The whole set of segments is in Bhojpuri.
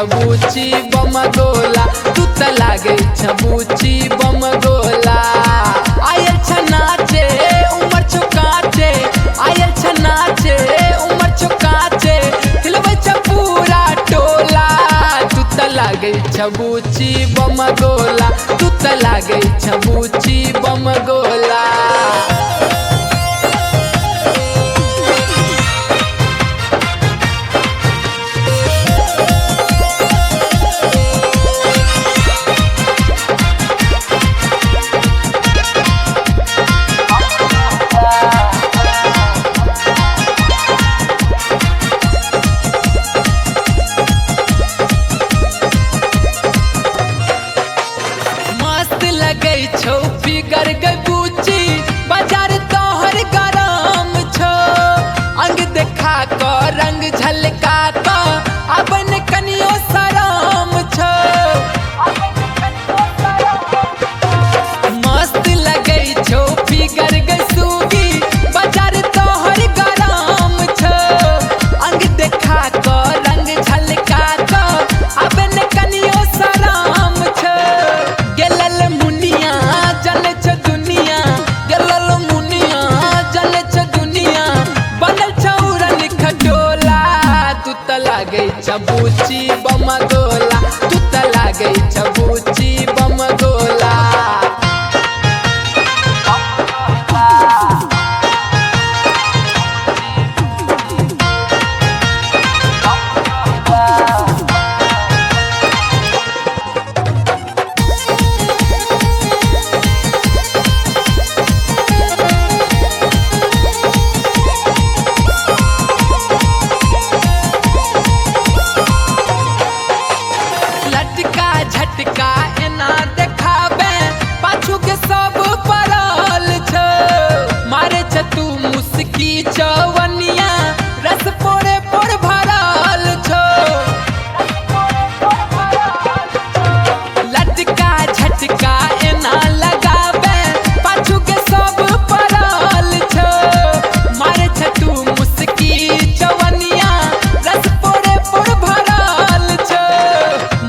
छबूची बम गोला, तू त लागे छबूची बम गोला। आयल छ नाचे उमर छो काचे, आयल छ नाचे उमर छो काचे, हिलवे छ पूरा टोला। तू त लागे छबूची बम गोला, तू त लागे छबूची बम गोला। छो फिगर गबूची बाजार तोहर गरम छो, अंग देखा को रंग झलका को अपन कनियो शरम छो। मस्त लगे छो फिगर गसूगी बाजार तोहर गरम छो, अंग देखा को रंग झलका को अपन कनियो शरम छो। गेलल मुनिया जल छ दुनिया, गेलल मुनिया जल छ दुनिया, बनल छौरन खटोला। तू त लागे छबूची बम गोला, तू त लागे छबूची बम गोला। झटका एना देखाबे पाछू के सब पड़ल छ, मारे छ तू मुस्की चवनिया रस पोरे पोर भरल छ। लटका झटका एना लगाबे पाछू के सब पड़ल छ, मारे छ तू मुस्की चवनिया रस पोरे पोर भरल छ।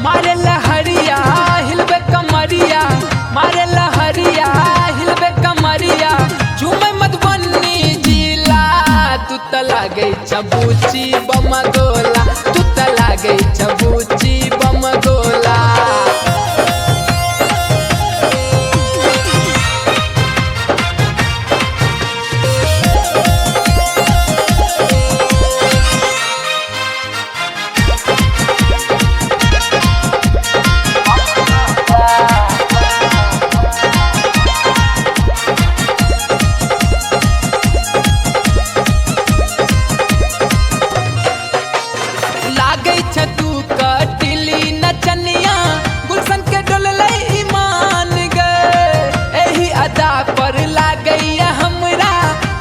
मारे लहरिया हिलबे कमरिया, मारे लहरिया हिलबे कमरिया, झूमे मधुबनी जिला। तू त लागे छबूची बम गोला, तू त लागे छबूची बम गोला। लागे छ तू कटिली नचनिया, गुलशन के डोलले ईमान गे, एही अदा पर लागे हमरा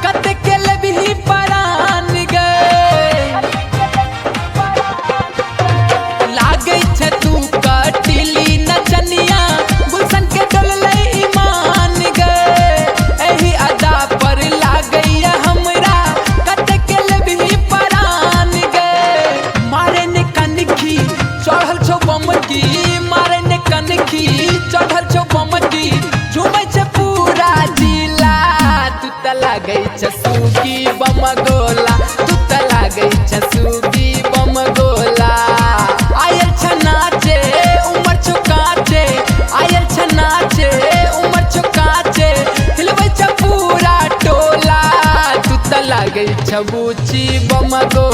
कत के लेबही परान गे। लागे छ तू कटिली नचनिया, गुलशन के डोलले ईमान गे, एही अदा पर लागे हमरा कत के लेबही परान गे। मारे ने कनखी चढ़ल छो बमकी, मारे ने कनखी चढ़ल छो बमकी, झूमे छ पूरा जिला। तू त लागे छ सूगी बम गोला, तू त लागे छ सूगी बम गोला। आयल छ नाचे उमर छो काचे, आयल छ नाचे उमर छो काचे, हिलवे छ पूरा टोला। तू त लागे छबूची बम गोला।